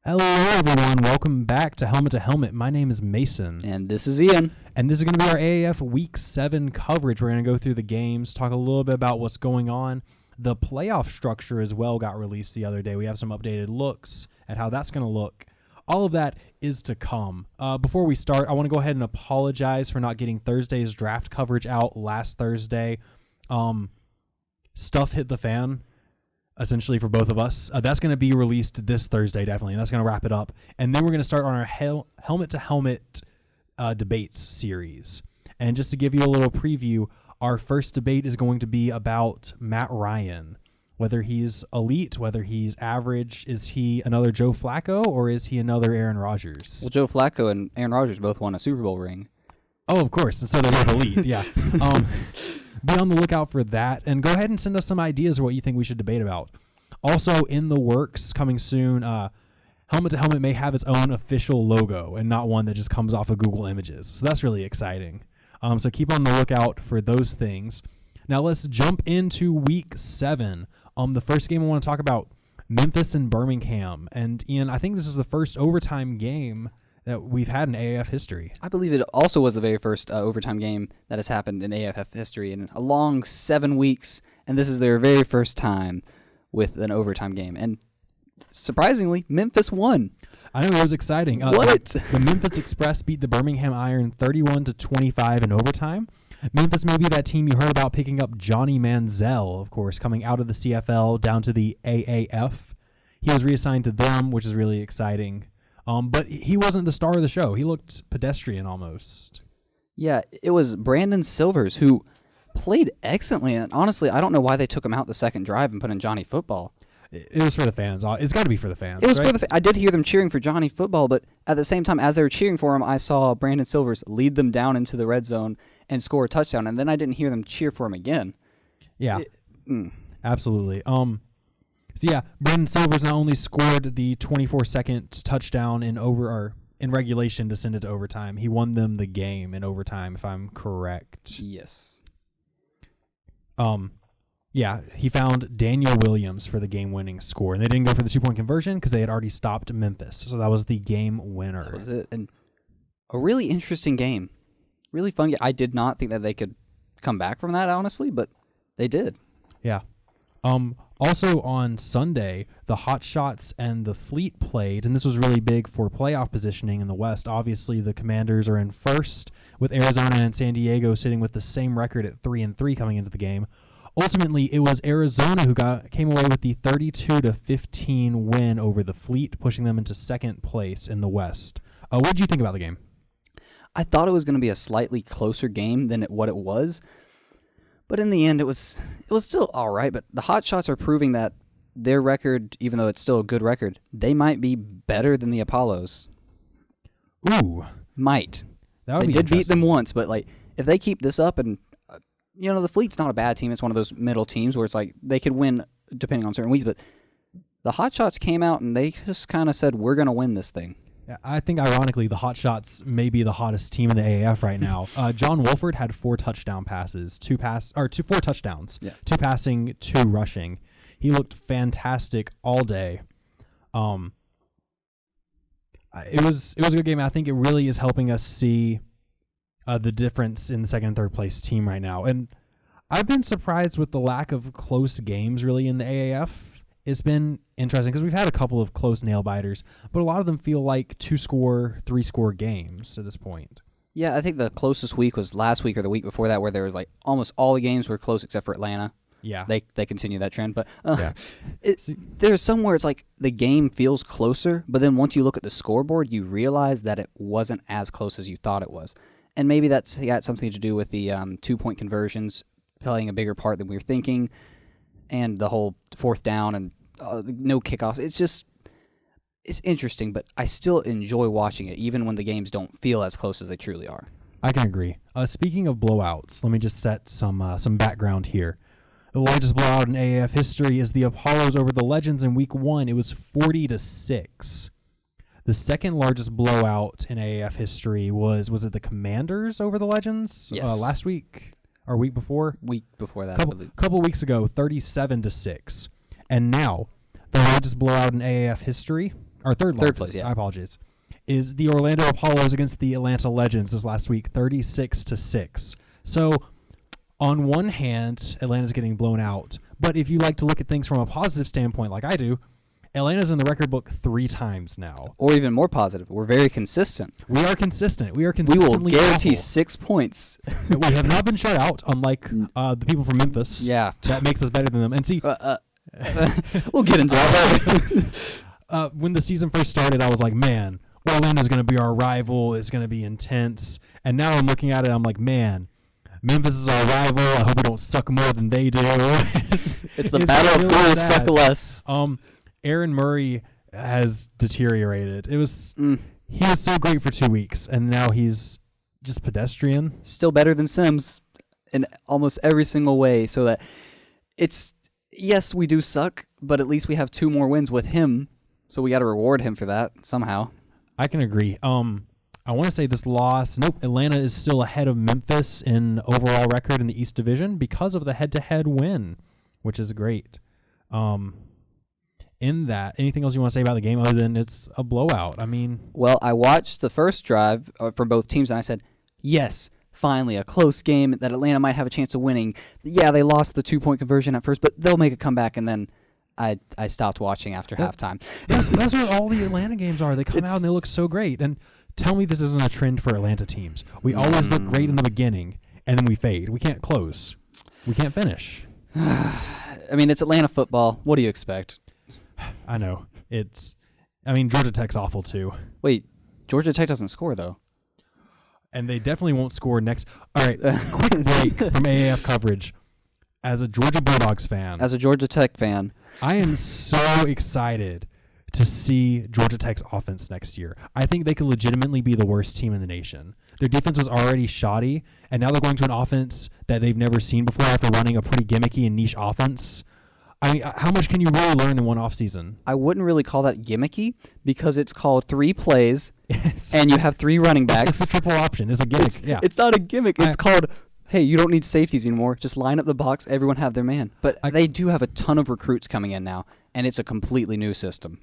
Hello, everyone. Welcome back to Helmet to Helmet. My name is Mason. And this is Ian. And this is going to be our AAF Week 7 coverage. We're going to go through the games, talk a little bit about what's going on. The playoff structure as well got released the other day. We have some updated looks at how that's going to look. All of that is to come. Before we start, I want to go ahead and apologize for not getting Thursday's draft coverage out last Thursday. Stuff hit the fan. Essentially for both of us. That's going to be released this Thursday, definitely, and that's going to wrap it up. And then we're going to start on our helmet-to-helmet debates series. And just to give you a little preview, our first debate is going to be about Matt Ryan. Whether he's elite, whether he's average, is he another Joe Flacco, or is he another Aaron Rodgers? Well, Joe Flacco and Aaron Rodgers both won a Super Bowl ring. Oh, of course. And so they're both elite, yeah. Be on the lookout for that, and go ahead and send us some ideas of what you think we should debate about. Also, in the works, coming soon, Helmet to Helmet may have its own official logo and not one that just comes off of Google Images. So that's really exciting. So keep on the lookout for those things. Now let's jump into Week 7. The first game I want to talk about, Memphis and Birmingham. And Ian, I think this is the first overtime game that we've had in AAF history. I believe it also was the very first overtime game that has happened in AAF history in a long 7 weeks, and this is their very first time with an overtime game. And surprisingly, Memphis won. I know, it was exciting. What? The Memphis Express beat the Birmingham Iron 31-25 in overtime. Memphis may be that team you heard about picking up Johnny Manziel, of course, coming out of the CFL down to the AAF. He was reassigned to them, which is really exciting. But he wasn't the star of the show. He looked pedestrian almost. Yeah, it was Brandon Silvers who played excellently. And honestly, I don't know why they took him out the second drive and put in Johnny Football. It was for the fans. It's got to be for the fans. It was right? for the. I did hear them cheering for Johnny Football, but at the same time, as they were cheering for him, I saw Brandon Silvers lead them down into the red zone and score a touchdown, and then I didn't hear them cheer for him again. Yeah, absolutely. So yeah, Brandon Silvers not only scored the 24-second touchdown in regulation to send it to overtime, he won them the game in overtime, if I'm correct. Yes. Yeah, he found Daniel Williams for the game-winning score, and they didn't go for the 2-point conversion because they had already stopped Memphis. So that was the game winner. That was it, and a really interesting game, really fun game. I did not think that they could come back from that, honestly, but they did. Yeah. Also on Sunday, the Hot Shots and the Fleet played, and this was really big for playoff positioning in the West. Obviously, the Commanders are in first, with Arizona and San Diego sitting with the same record at 3-3 coming into the game. Ultimately, it was Arizona who came away with the 32-15 win over the Fleet, pushing them into second place in the West. What did you think about the game? I thought it was going to be a slightly closer game than what it was. But in the end, it was still all right. But the Hot Shots are proving that their record, even though it's still a good record, they might be better than the Apollos. Ooh. Might. That would they be did beat them once, but if they keep this up, and the Fleet's not a bad team. It's one of those middle teams where it's they could win depending on certain weeks. But the Hot Shots came out, and they just kind of said, we're going to win this thing. I think, ironically, the Hot Shots may be the hottest team in the AAF right now. John Wolford had 4 touchdown passes, 4 touchdowns, yeah. 2 passing, 2 rushing. He looked fantastic all day. It was a good game. I think it really is helping us see the difference in the second and third place team right now. And I've been surprised with the lack of close games really in the AAF. It's been interesting because we've had a couple of close nail-biters, but a lot of them feel like 2-score, 3-score games at this point. Yeah, I think the closest week was last week or the week before that, where there was almost all the games were close except for Atlanta. Yeah. They continue that trend. But there's somewhere it's the game feels closer, but then once you look at the scoreboard, you realize that it wasn't as close as you thought it was. And maybe that's got something to do with the 2-point conversions playing a bigger part than we were thinking, and the whole fourth down and no kickoffs. It's interesting, but I still enjoy watching it, even when the games don't feel as close as they truly are. I can agree. Speaking of blowouts, let me just set some background here. The largest blowout in AAF history is the Apollos over the Legends in Week 1. It was 40-6. The second largest blowout in AAF history was it the Commanders over the Legends? Yes. Last week or week before? Week before that. Couple weeks ago, 37-6. And now, the largest blowout in AAF history, or third Third largest. place, yeah. I apologize. Is the Orlando Apollos against the Atlanta Legends this last week, 36-6. So, on one hand, Atlanta's getting blown out. But if you like to look at things from a positive standpoint, like I do, Atlanta's in the record book 3 times now. Or even more positive, we're very consistent. We are consistent. We are We consistently will guarantee awful. 6 points. We have not been shut out, unlike the people from Memphis. Yeah. That makes us better than them. And see, We'll get into that. when the season first started, I was like, man, Orlando's going to be our rival. It's going to be intense. And now I'm looking at it, I'm like, man, Memphis is our rival. I hope we don't suck more than they do. It's the battle of who will suck less. Aaron Murray has deteriorated. He was so great for 2 weeks, and now he's just pedestrian. Still better than Sims in almost every single way. So that it's, yes, we do suck, but at least we have 2 more wins with him. So we got to reward him for that somehow. I can agree. I want to say this loss. Nope, Atlanta is still ahead of Memphis in overall record in the East Division because of the head-to-head win, which is great. In that, anything else you want to say about the game other than it's a blowout? I mean, well, I watched the first drive from both teams, and I said, yes, finally, a close game that Atlanta might have a chance of winning. Yeah, they lost the 2-point conversion at first, but they'll make a comeback, and then I stopped watching after halftime. That's what all the Atlanta games are. They come out and they look so great. And tell me this isn't a trend for Atlanta teams. We always look great in the beginning, and then we fade. We can't close. We can't finish. I mean, it's Atlanta football. What do you expect? I know. Georgia Tech's awful too. Wait, Georgia Tech doesn't score, though. And they definitely won't score next. All right, quick break from AAF coverage. As a Georgia Bulldogs fan. As a Georgia Tech fan. I am so excited to see Georgia Tech's offense next year. I think they could legitimately be the worst team in the nation. Their defense was already shoddy, and now they're going to an offense that they've never seen before after running a pretty gimmicky and niche offense. I mean, how much can you really learn in one offseason? I wouldn't really call that gimmicky because it's called 3 plays, and you have 3 running backs. It's a triple option. It's a gimmick. It's not a gimmick. It's called, hey, you don't need safeties anymore. Just line up the box. Everyone have their man. But they do have a ton of recruits coming in now, and it's a completely new system.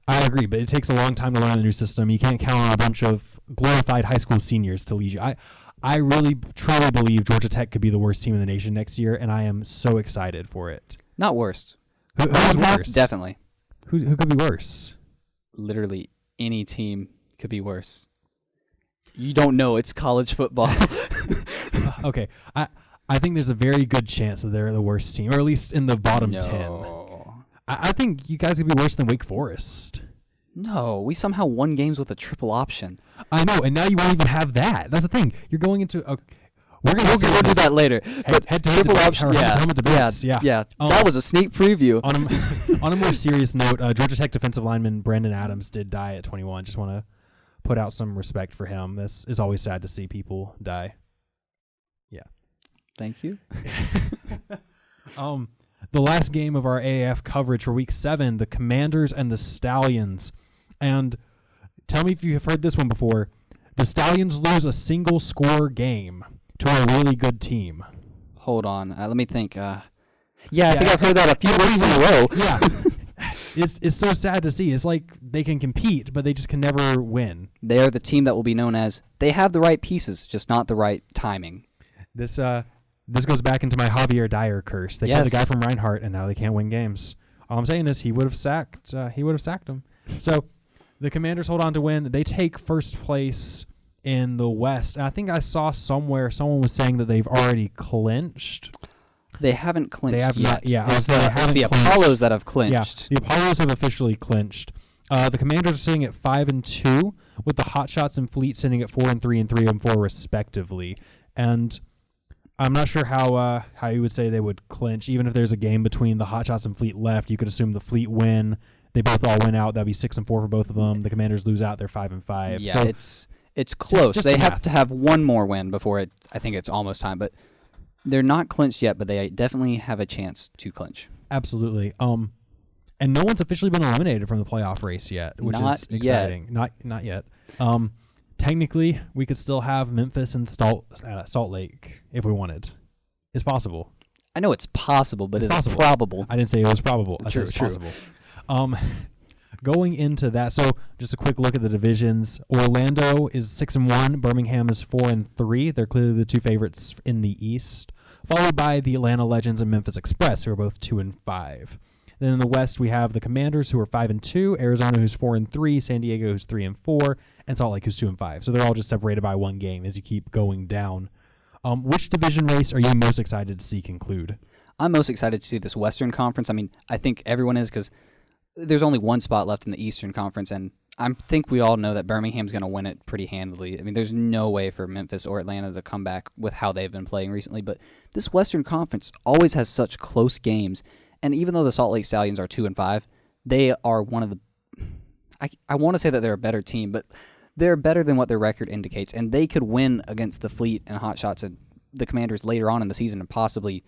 I agree, but it takes a long time to learn the new system. You can't count on a bunch of glorified high school seniors to lead you. I really, truly believe Georgia Tech could be the worst team in the nation next year, and I am so excited for it. Not worst. Who's worse? Definitely. Who could be worse? Literally any team could be worse. You don't know. It's college football. Okay. I think there's a very good chance that they're the worst team, or at least in the bottom 10. I think you guys could be worse than Wake Forest. No, we somehow won games with a triple option. I know, and now you won't even have that. That's the thing. You're going into a... We'll do that later. But triple option, yeah. That was a sneak preview. On a more serious note, Georgia Tech defensive lineman Brandon Adams did die at 21. Just want to put out some respect for him. This is always sad to see people die. Yeah. Thank you. The last game of our AAF coverage for Week 7, the Commanders and the Stallions. And tell me if you've heard this one before. The Stallions lose a single-score game to a really good team. Hold on. Let me think. I think I've heard that a few weeks in a row. Yeah. It's so sad to see. It's like they can compete, but they just can never win. They are the team that will be known as they have the right pieces, just not the right timing. This goes back into my Javier Dyer curse. They got the guy from Reinhardt, and now they can't win games. All I'm saying is he would have sacked him. So the Commanders hold on to win. They take first place in the West. And I think I saw somewhere someone was saying that they've already clinched. They haven't clinched yet. Not, yeah, it's the Apollos that have clinched. Yeah, the Apollos have officially clinched. The Commanders are sitting at 5-2, with the Hotshots and Fleet sitting at 4-3 and 3-4 respectively. And I'm not sure how you would say they would clinch. Even if there's a game between the Hotshots and Fleet left, you could assume the Fleet win. They both all win out. That'd be 6-4 for both of them. The Commanders lose out. They're 5-5. Yeah, so it's close. They have to have one more win before I think it's almost time. But they're not clinched yet, but they definitely have a chance to clinch. Absolutely. And no one's officially been eliminated from the playoff race yet, which is exciting. Not yet. Technically, we could still have Memphis and Salt Lake if we wanted. It's possible. I know it's possible, but it's probable. I didn't say it was probable. I said it's true. possible. going into that, so just a quick look at the divisions. Orlando is 6-1. Birmingham is 4-3. They're clearly the two favorites in the East, followed by the Atlanta Legends and Memphis Express, who are both 2-5. Then in the West, we have the Commanders, who are 5-2, Arizona, who's 4-3, San Diego, who's 3-4, and Salt Lake, who's 2-5. So they're all just separated by one game as you keep going down. Which division race are you most excited to see conclude? I'm most excited to see this Western Conference. I mean, I think everyone is, because there's only one spot left in the Eastern Conference, and I think we all know that Birmingham's going to win it pretty handily. I mean, there's no way for Memphis or Atlanta to come back with how they've been playing recently, but this Western Conference always has such close games, and even though the Salt Lake Stallions are 2-5, they are one of the... I want to say that they're a better team, but they're better than what their record indicates, and they could win against the Fleet and Hot Shots and the Commanders later on in the season and possibly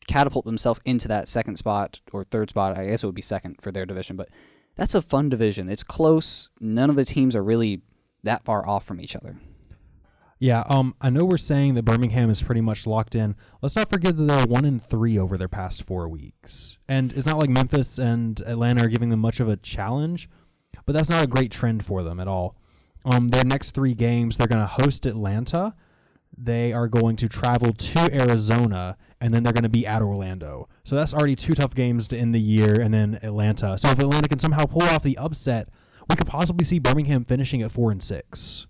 catapult themselves into that second spot or third spot. I guess it would be second for their division, but that's a fun division. It's close. None of the teams are really that far off from each other. Yeah, I know we're saying that Birmingham is pretty much locked in. Let's not forget that they're 1-3 over their past 4 weeks. And it's not like Memphis and Atlanta are giving them much of a challenge, but that's not a great trend for them at all. Their next 3 games, they're going to host Atlanta. They are going to travel to Arizona, and then they're going to be at Orlando. So that's already 2 tough games to end the year, and then Atlanta. So if Atlanta can somehow pull off the upset, we could possibly see Birmingham finishing at 4-6.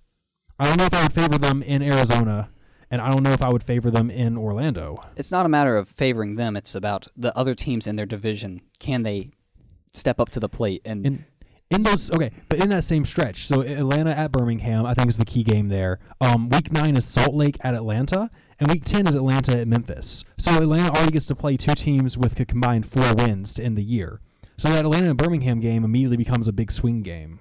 I don't know if I would favor them in Arizona, and I don't know if I would favor them in Orlando. It's not a matter of favoring them. It's about the other teams in their division. Can they step up to the plate? And in those, okay, but in that same stretch, so Atlanta at Birmingham, I think is the key game there. Week 9 is Salt Lake at Atlanta, and Week 10 is Atlanta at Memphis. So Atlanta already gets to play 2 teams with a combined 4 wins to end the year. So that Atlanta and Birmingham game immediately becomes a big swing game.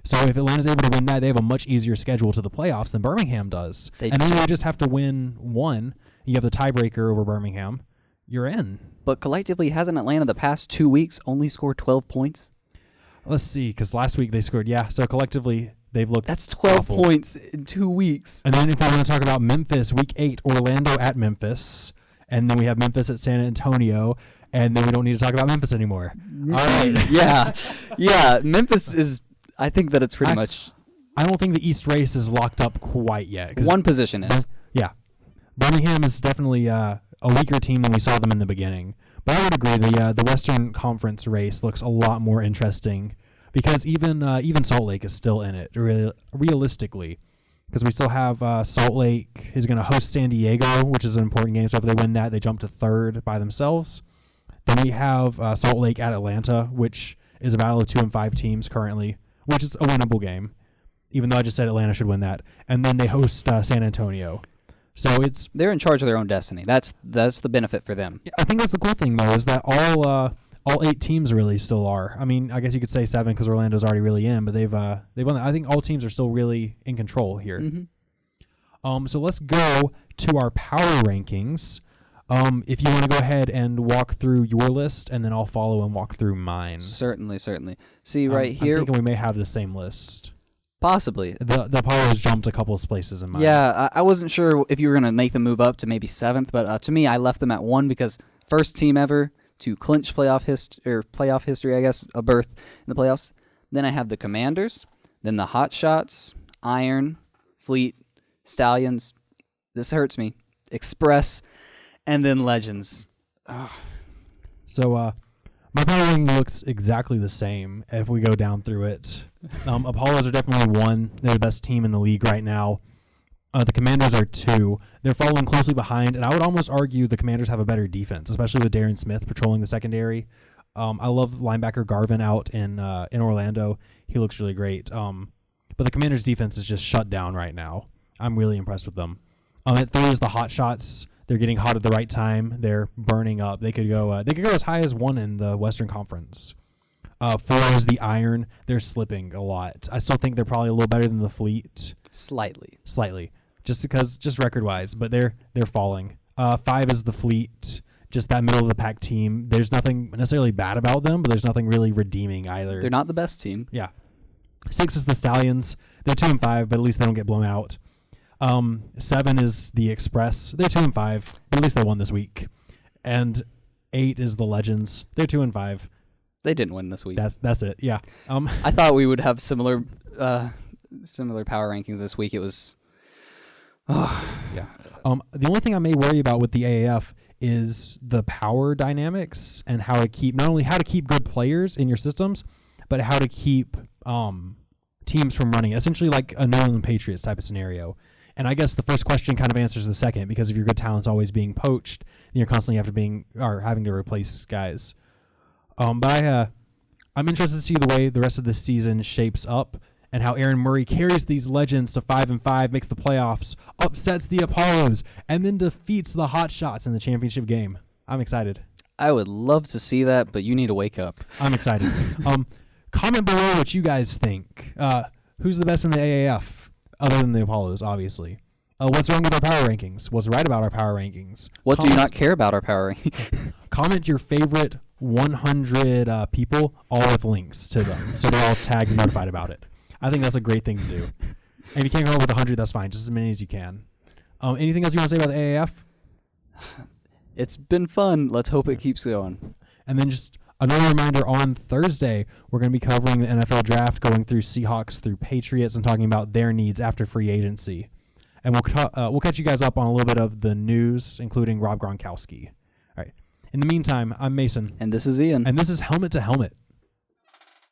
So if Atlanta's able to win that, they have a much easier schedule to the playoffs than Birmingham does. And then they just have to win 1. You have the tiebreaker over Birmingham. You're in. But collectively, hasn't Atlanta the past 2 weeks only scored 12 points? Let's see, because last week they scored, so collectively they've looked That's 12 awful. points in 2 weeks. And then if we want to talk about Memphis, Week 8, Orlando at Memphis, and then we have Memphis at San Antonio, and then we don't need to talk about Memphis anymore. All right. Yeah, Memphis is, I think that it's pretty much... I don't think the East race is locked up quite yet. One position is. Yeah. Birmingham is definitely a weaker team than we saw them in the beginning. But I would agree the Western Conference race looks a lot more interesting because even Salt Lake is still in it realistically, because we still have Salt Lake is going to host San Diego, which is an important game. So if they win that, they jump to 3rd by themselves. Then we have Salt Lake at Atlanta, which is a battle of 2 and 5 teams currently, which is a winnable game, even though I just said Atlanta should win that. And then they host San Antonio. So they're in charge of their own destiny. That's the benefit for them. I think that's the cool thing, though, is that all 8 teams really still are. I mean, I guess you could say 7 because Orlando's already really in, but they've won. I think all teams are still really in control here. Mm-hmm. So let's go to our power rankings. If you want to go ahead and walk through your list, and then I'll follow and walk through mine. Certainly. See right here. I'm thinking we may have the same list. Possibly. The Apollos jumped a couple of places in mine. Yeah, I wasn't sure if you were going to make them move up to maybe 7th, but to me, I left them at 1 because first team ever to clinch playoff history, I guess, a berth in the playoffs. Then I have the Commanders, then the Hot Shots, Iron, Fleet, Stallions. This hurts me. Express, and then Legends. So, my power ranking looks exactly the same if we go down through it. Apollos are definitely 1. They're the best team in the league right now. The Commanders are 2. They're following closely behind, and I would almost argue the Commanders have a better defense, especially with Darren Smith patrolling the secondary. I love linebacker Garvin out in Orlando. He looks really great. But the Commanders' defense is just shut down right now. I'm really impressed with them. At 3 is the Hot Shots. They're getting hot at the right time. They're burning up. They could go as high as 1 in the Western Conference. 4 is the Iron. They're slipping a lot. I still think they're probably a little better than the Fleet. Slightly. Just record-wise, but they're falling. 5 is the Fleet. Just that middle of the pack team. There's nothing necessarily bad about them, but there's nothing really redeeming either. They're not the best team. Yeah. 6 is the Stallions. They're 2 and 5, but at least they don't get blown out. 7 is the Express. They're 2 and 5, but at least they won this week. And 8 is the Legends. They're 2 and 5. They didn't win this week. That's it. Yeah. I thought we would have similar power rankings this week. It was. Yeah. The only thing I may worry about with the AAF is the power dynamics and how to keep not only how to keep good players in your systems, but how to keep teams from running. Essentially, like a New England Patriots type of scenario. And I guess the first question kind of answers the second, because if your good talent's always being poached, then you're constantly having to replace guys. But I'm interested to see the way the rest of this season shapes up and how Aaron Murray carries these legends to 5-5, makes the playoffs, upsets the Apollos, and then defeats the Hot Shots in the championship game. I'm excited. I would love to see that, but you need to wake up. I'm excited. Comment below what you guys think. Who's the best in the AAF, other than the Apollos, obviously? What's wrong with our power rankings? What's right about our power rankings? What do you not care about our power rankings? Comment your favorite 100 people, all with links to them, so they're all tagged and notified about it. I think that's a great thing to do. And if you can't go with 100, that's fine. Just as many as you can. Anything else you want to say about the AAF? It's been fun. Let's hope it keeps going. And then just another reminder, on Thursday, we're going to be covering the NFL draft, going through Seahawks through Patriots and talking about their needs after free agency. And we'll catch you guys up on a little bit of the news, including Rob Gronkowski. All right. In the meantime, I'm Mason. And this is Ian. And this is Helmet to Helmet.